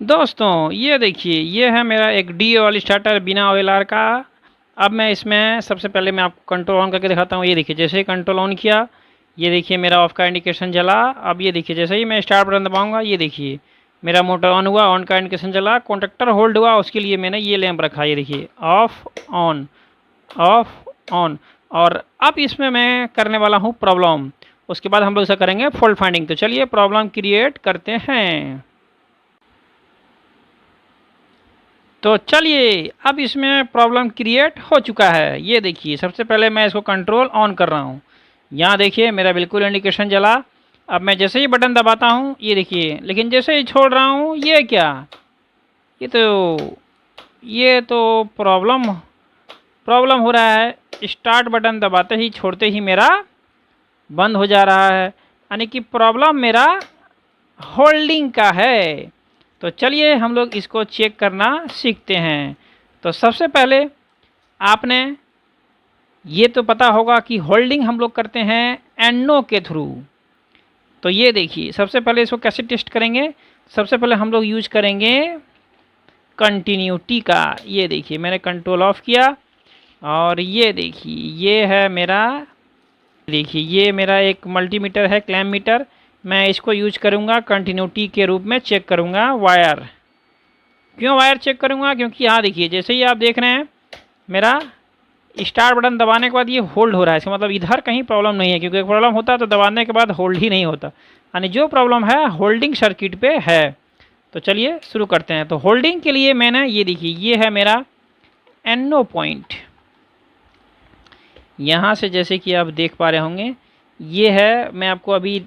दोस्तों ये देखिए, ये है मेरा एक डी ऑयल स्टार्टर बिना OLR का। अब मैं इसमें सबसे पहले मैं आपको कंट्रोल ऑन करके दिखाता हूँ। ये देखिए, जैसे ही कंट्रोल ऑन किया, ये देखिए मेरा ऑफ का इंडिकेशन जला। अब ये देखिए, जैसे ही मैं स्टार्ट बटन दबाऊंगा, ये देखिए मेरा मोटर ऑन हुआ, ऑन का इंडिकेशन जला, कॉन्टैक्टर होल्ड हुआ। उसके लिए मैंने ये लैंप रखा, ये देखिए ऑफ ऑन ऑफ ऑन। और अब इसमें मैं करने वाला हूँ प्रॉब्लम। उसके बाद हम लोग इसे करेंगे फॉल्ट फाइंडिंग। तो चलिए प्रॉब्लम क्रिएट करते हैं। तो चलिए, अब इसमें प्रॉब्लम क्रिएट हो चुका है। ये देखिए, सबसे पहले मैं इसको कंट्रोल ऑन कर रहा हूँ। यहाँ देखिए मेरा बिल्कुल इंडिकेशन जला। अब मैं जैसे ही बटन दबाता हूँ, ये देखिए, लेकिन जैसे ही छोड़ रहा हूँ, ये क्या, ये तो प्रॉब्लम प्रॉब्लम हो रहा है। स्टार्ट बटन दबाते ही छोड़ते ही मेरा बंद हो जा रहा है, यानी कि प्रॉब्लम मेरा होल्डिंग का है। तो चलिए हम लोग इसको चेक करना सीखते हैं। तो सबसे पहले आपने ये तो पता होगा कि होल्डिंग हम लोग करते हैं एनो के थ्रू। तो ये देखिए, सबसे पहले इसको कैसे टेस्ट करेंगे। सबसे पहले हम लोग यूज करेंगे कंटिन्यूटी का। ये देखिए, मैंने कंट्रोल ऑफ किया और ये देखिए, ये है मेरा, देखिए ये मेरा एक मल्टीमीटर है, क्लैम्प मीटर। मैं इसको यूज करूँगा कंटिन्यूटी के रूप में, चेक करूँगा वायर। क्यों वायर चेक करूँगा, क्योंकि यहाँ देखिए, जैसे ही आप देख रहे हैं मेरा स्टार्ट बटन दबाने के बाद ये होल्ड हो रहा है। इसका मतलब इधर कहीं प्रॉब्लम नहीं है, क्योंकि एक प्रॉब्लम होता है तो दबाने के बाद होल्ड ही नहीं होता, यानी जो प्रॉब्लम है होल्डिंग सर्किट पे है। तो चलिए शुरू करते हैं। तो होल्डिंग के लिए मैंने, ये देखिए, ये है मेरा एनो पॉइंट। यहाँ से जैसे कि आप देख पा रहे होंगे, ये है, मैं आपको अभी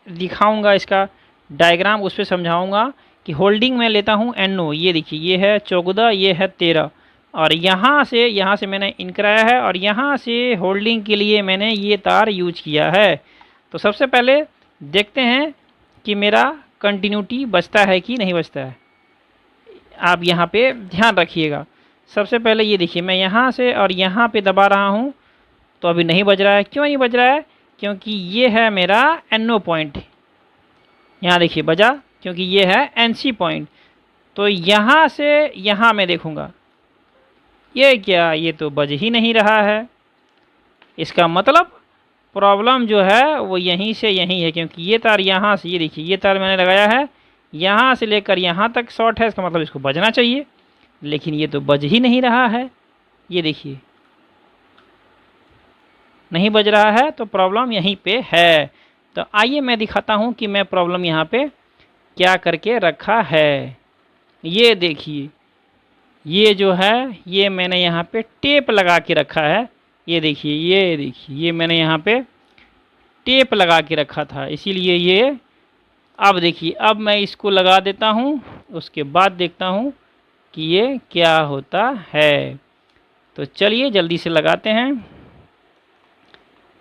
दिखाऊंगा इसका डायग्राम, उस पर समझाऊंगा कि होल्डिंग में लेता हूँ एनो। ये देखिए, ये है 14, ये है 13, और यहाँ से मैंने इन कराया है, और यहाँ से होल्डिंग के लिए मैंने ये तार यूज किया है। तो सबसे पहले देखते हैं कि मेरा कंटिन्यूटी बचता है कि नहीं बचता है। आप यहाँ पे ध्यान रखिएगा। सबसे पहले ये देखिए, मैं यहाँ से और यहाँ पे दबा रहा हूँ, तो अभी नहीं बज रहा है। क्यों नहीं बज रहा है, क्योंकि ये है मेरा एनो पॉइंट। यहाँ देखिए बजा, क्योंकि ये है एनसी पॉइंट। तो यहाँ से यहाँ मैं देखूँगा, ये क्या, ये तो बज ही नहीं रहा है। इसका मतलब प्रॉब्लम जो है वो यहीं से यहीं है, क्योंकि ये तार यहाँ से, ये देखिए ये तार मैंने लगाया है, यहाँ से लेकर यहाँ तक शॉर्ट है। इसका मतलब इसको बजना चाहिए, लेकिन ये तो बज ही नहीं रहा है। ये देखिए नहीं बज रहा है, तो प्रॉब्लम यहीं पे है। तो आइए मैं दिखाता हूँ कि मैं प्रॉब्लम यहाँ पे क्या करके रखा है। ये देखिए, ये जो है, ये मैंने यहाँ पे टेप लगा के रखा है। ये देखिए, ये देखिए, ये मैंने यहाँ पे टेप लगा के रखा था, इसीलिए ये, अब देखिए, अब मैं इसको लगा देता हूँ, उसके बाद देखता हूँ कि ये क्या होता है। तो चलिए जल्दी से लगाते हैं।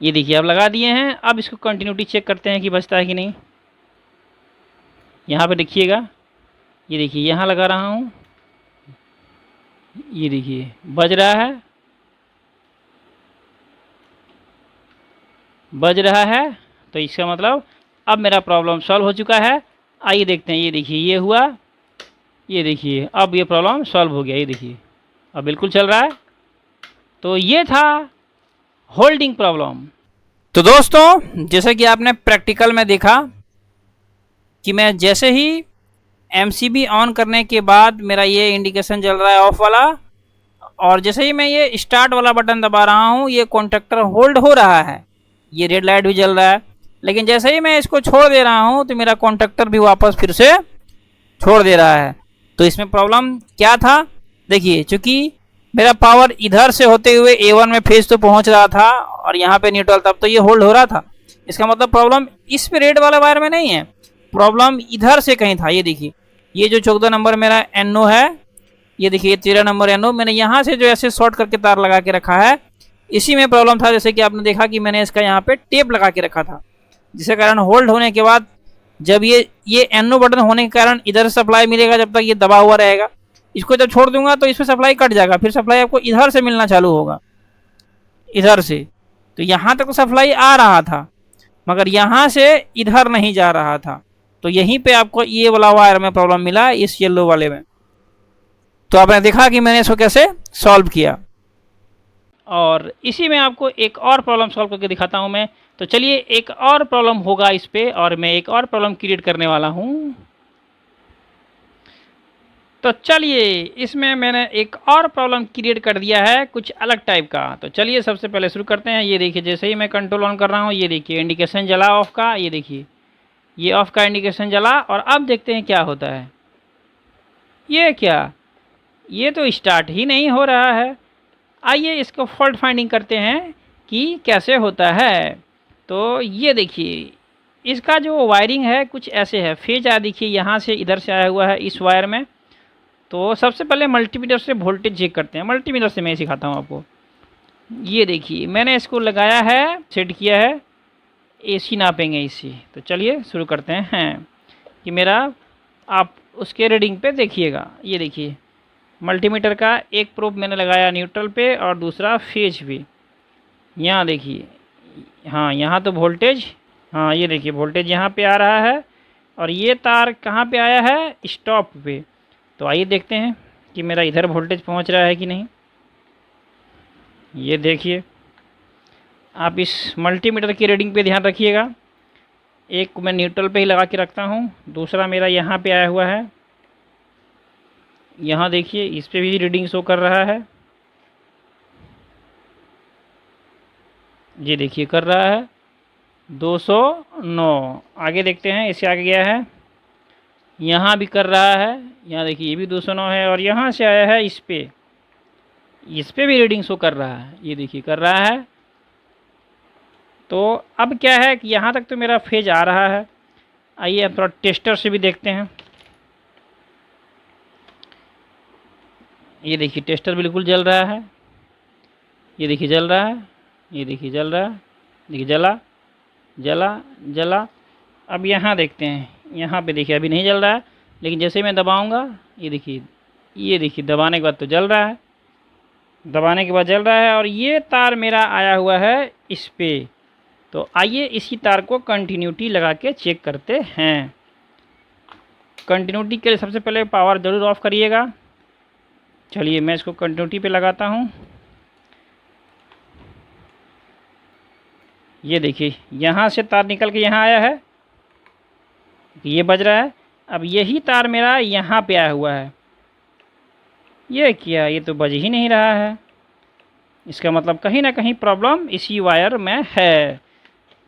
ये देखिए अब लगा दिए हैं। अब इसको कंटिन्यूटी चेक करते हैं कि बचता है कि नहीं। यहाँ पे देखिएगा, ये देखिए यहाँ लगा रहा हूँ, ये देखिए बज रहा है, बज रहा है। तो इसका मतलब अब मेरा प्रॉब्लम सॉल्व हो चुका है। आइए देखते हैं। ये देखिए ये हुआ, ये देखिए अब ये प्रॉब्लम सॉल्व हो गया। ये देखिए अब बिल्कुल चल रहा है। तो ये था होल्डिंग प्रॉब्लम। तो दोस्तों, जैसे कि आपने प्रैक्टिकल में देखा कि मैं जैसे ही एमसीबी ऑन करने के बाद मेरा ये इंडिकेशन जल रहा है ऑफ वाला, और जैसे ही मैं ये स्टार्ट वाला बटन दबा रहा हूँ, ये कॉन्टैक्टर होल्ड हो रहा है, ये रेड लाइट भी जल रहा है। लेकिन जैसे ही मैं इसको छोड़ दे रहा हूँ, तो मेरा कॉन्टैक्टर भी वापस फिर से छोड़ दे रहा है। तो इसमें प्रॉब्लम क्या था, देखिए, चूँकि मेरा पावर इधर से होते हुए A1 में फेज तो पहुँच रहा था, और यहाँ पे न्यूट्रल, तब तो ये होल्ड हो रहा था। इसका मतलब प्रॉब्लम इस पे रेड वाला वायर में नहीं है, प्रॉब्लम इधर से कहीं था। ये देखिए, ये जो 14 नंबर मेरा एनो है, ये देखिए 13 नंबर एनो, मैंने यहाँ से जो ऐसे शॉर्ट करके तार लगा के रखा है, इसी में प्रॉब्लम था। जैसे कि आपने देखा कि मैंने इसका यहाँ पे टेप लगा के रखा था, जिसके कारण होल्ड होने के बाद जब ये एनो बटन होने के कारण इधर सप्लाई मिलेगा, जब तक ये दबा हुआ रहेगा। इसको जब छोड़ दूंगा तो इसमें सप्लाई कट जाएगा, फिर सप्लाई आपको इधर से मिलना चालू होगा, इधर से। तो यहाँ तक तो सप्लाई आ रहा था, मगर यहाँ से इधर नहीं जा रहा था। तो यहीं पे आपको ये वाला वायर में प्रॉब्लम मिला, इस येलो वाले में। तो आपने देखा कि मैंने इसको कैसे सॉल्व किया। और इसी में आपको एक और प्रॉब्लम सॉल्व करके दिखाता हूँ मैं। तो चलिए एक और प्रॉब्लम होगा इस पे, और मैं एक और प्रॉब्लम क्रिएट करने वाला हूँ। तो चलिए इसमें मैंने एक और प्रॉब्लम क्रिएट कर दिया है कुछ अलग टाइप का। तो चलिए सबसे पहले शुरू करते हैं। ये देखिए जैसे ही मैं कंट्रोल ऑन कर रहा हूँ, ये देखिए इंडिकेशन जला ऑफ का, ये देखिए ये ऑफ का इंडिकेशन जला। और अब देखते हैं क्या होता है। ये क्या, ये तो स्टार्ट ही नहीं हो रहा है। आइए इसको फॉल्ट फाइंडिंग करते हैं कि कैसे होता है। तो ये देखिए इसका जो वायरिंग है कुछ ऐसे है। फेज आया देखिए यहाँ से इधर से आया हुआ है इस वायर में। तो सबसे पहले मल्टीमीटर से वोल्टेज चेक करते हैं। मल्टीमीटर से मैं सिखाता हूँ आपको। ये देखिए मैंने इसको लगाया है, सेट किया है, एसी नापेंगे इसी। तो चलिए शुरू करते हैं कि मेरा, आप उसके रीडिंग पे देखिएगा। ये देखिए मल्टीमीटर का एक प्रोब मैंने लगाया न्यूट्रल पे और दूसरा फेज पे। यहाँ देखिए, हाँ यहाँ तो वोल्टेज, हाँ ये देखिए वोल्टेज यहाँ पे आ रहा है। और ये तार कहाँ पे आया है, स्टॉप पे। तो आइए देखते हैं कि मेरा इधर वोल्टेज पहुँच रहा है कि नहीं। ये देखिए आप इस मल्टीमीटर की रीडिंग पे ध्यान रखिएगा। एक मैं न्यूट्रल पे ही लगा के रखता हूँ, दूसरा मेरा यहाँ पे आया हुआ है। यहाँ देखिए इस पे भी रीडिंग शो कर रहा है। ये देखिए कर रहा है 209। आगे देखते हैं, इससे आगे गया है, यहाँ भी कर रहा है। यहाँ देखिए ये भी 209 है। और यहाँ से आया है इस पे भी रीडिंग शो कर रहा है। ये देखिए कर रहा है। तो अब क्या है कि यहाँ तक तो मेरा फेज आ रहा है। आइए अब थोड़ा टेस्टर से भी देखते हैं। ये देखिए टेस्टर बिल्कुल जल रहा है। ये देखिए जल रहा है, ये देखिए जल रहा है, देखिए जला जला जला। अब यहाँ देखते हैं, यहाँ पे देखिए अभी नहीं जल रहा है, लेकिन जैसे मैं दबाऊँगा ये देखिए दबाने के बाद तो जल रहा है, दबाने के बाद जल रहा है। और ये तार मेरा आया हुआ है इस पे। तो आइए इसी तार को कंटिन्यूटी लगा के चेक करते हैं। कंटिन्यूटी के लिए सबसे पहले पावर ज़रूर ऑफ करिएगा। चलिए मैं इसको कंटिन्यूटी पे लगाता हूँ। ये देखिए यहाँ से तार निकल के यहाँ आया है, ये बज रहा है। अब यही तार मेरा यहाँ पे आया हुआ है। ये क्या, ये तो बज ही नहीं रहा है। इसका मतलब कहीं ना कहीं प्रॉब्लम इसी वायर में है,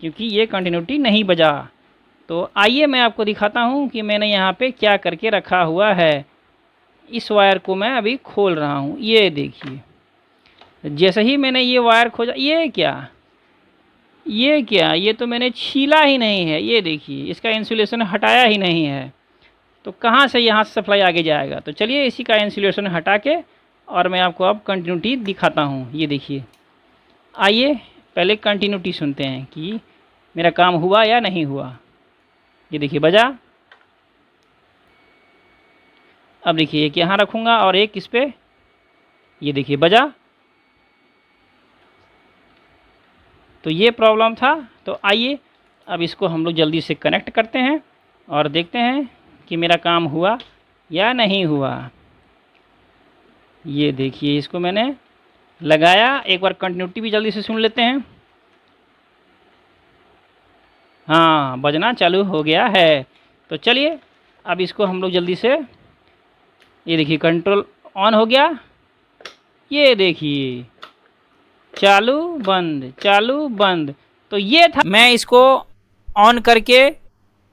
क्योंकि ये कंटिन्यूटी नहीं बजा। तो आइए मैं आपको दिखाता हूँ कि मैंने यहाँ पे क्या करके रखा हुआ है। इस वायर को मैं अभी खोल रहा हूँ। ये देखिए जैसे ही मैंने ये वायर खोजा, ये क्या, ये तो मैंने छीला ही नहीं है। ये देखिए इसका इंसुलेशन हटाया ही नहीं है। तो कहाँ से यहाँ से सप्लाई आगे जाएगा। तो चलिए इसी का इंसुलेशन हटा के और मैं आपको अब कंटिन्यूटी दिखाता हूँ। ये देखिए, आइए पहले कंटिन्यूटी सुनते हैं कि मेरा काम हुआ या नहीं हुआ। ये देखिए बजा। अब देखिए एक यहाँ रखूँगा और एक इस पे, ये देखिए बजा। तो ये प्रॉब्लम था। तो आइए अब इसको हम लोग जल्दी से कनेक्ट करते हैं और देखते हैं कि मेरा काम हुआ या नहीं हुआ। ये देखिए इसको मैंने लगाया। एक बार कंटिन्यूटी भी जल्दी से सुन लेते हैं। हाँ बजना चालू हो गया है। तो चलिए अब इसको हम लोग जल्दी से, ये देखिए कंट्रोल ऑन हो गया। ये देखिए चालू बंद चालू बंद। तो ये था। मैं इसको ऑन करके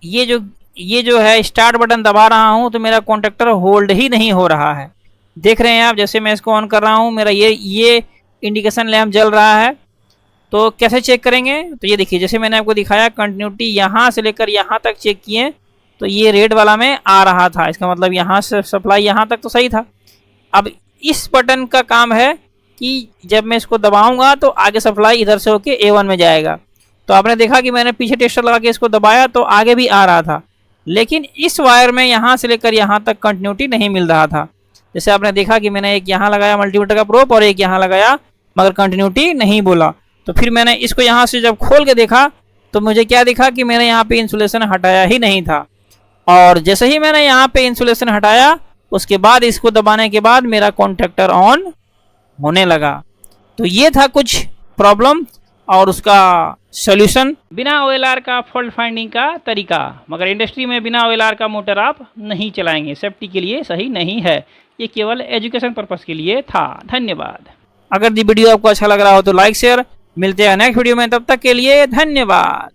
ये जो है स्टार्ट बटन दबा रहा हूँ तो मेरा कॉन्टैक्टर होल्ड ही नहीं हो रहा है। देख रहे हैं आप, जैसे मैं इसको ऑन कर रहा हूँ मेरा ये इंडिकेशन लैम्प जल रहा है। तो कैसे चेक करेंगे, तो ये देखिए जैसे मैंने आपको दिखाया कंटिन्यूटी यहाँ से लेकर यहाँ तक चेक किए तो ये रेड वाला में आ रहा था। इसका मतलब यहाँ से सप्लाई यहाँ तक तो सही था। अब इस बटन का काम है कि जब मैं इसको दबाऊंगा तो आगे सप्लाई इधर से होके A1 में जाएगा। तो आपने देखा कि मैंने पीछे टेस्टर लगा के इसको दबाया तो आगे भी आ रहा था, लेकिन इस वायर में यहाँ से लेकर यहाँ तक कंटिन्यूटी नहीं मिल रहा था। जैसे आपने देखा कि मैंने एक यहाँ लगाया मल्टीमीटर का प्रोब और एक यहाँ लगाया, मगर कंटिन्यूटी नहीं बोला। तो फिर मैंने इसको यहाँ से जब खोल के देखा तो मुझे क्या दिखा कि मैंने यहाँ पे इंसुलेशन हटाया ही नहीं था। और जैसे ही मैंने यहाँ पे इंसुलेशन हटाया उसके बाद इसको दबाने के बाद मेरा कॉन्ट्रैक्टर ऑन होने लगा। तो ये था कुछ प्रॉब्लम और उसका सॉल्यूशन। बिना OLR का फॉल्ट फाइंडिंग का तरीका, मगर इंडस्ट्री में बिना OLR का मोटर आप नहीं चलाएंगे, सेफ्टी के लिए सही नहीं है। ये केवल एजुकेशन पर्पस के लिए था। धन्यवाद। अगर ये वीडियो आपको अच्छा लग रहा हो तो लाइक शेयर, मिलते हैं नेक्स्ट वीडियो में, तब तक के लिए धन्यवाद।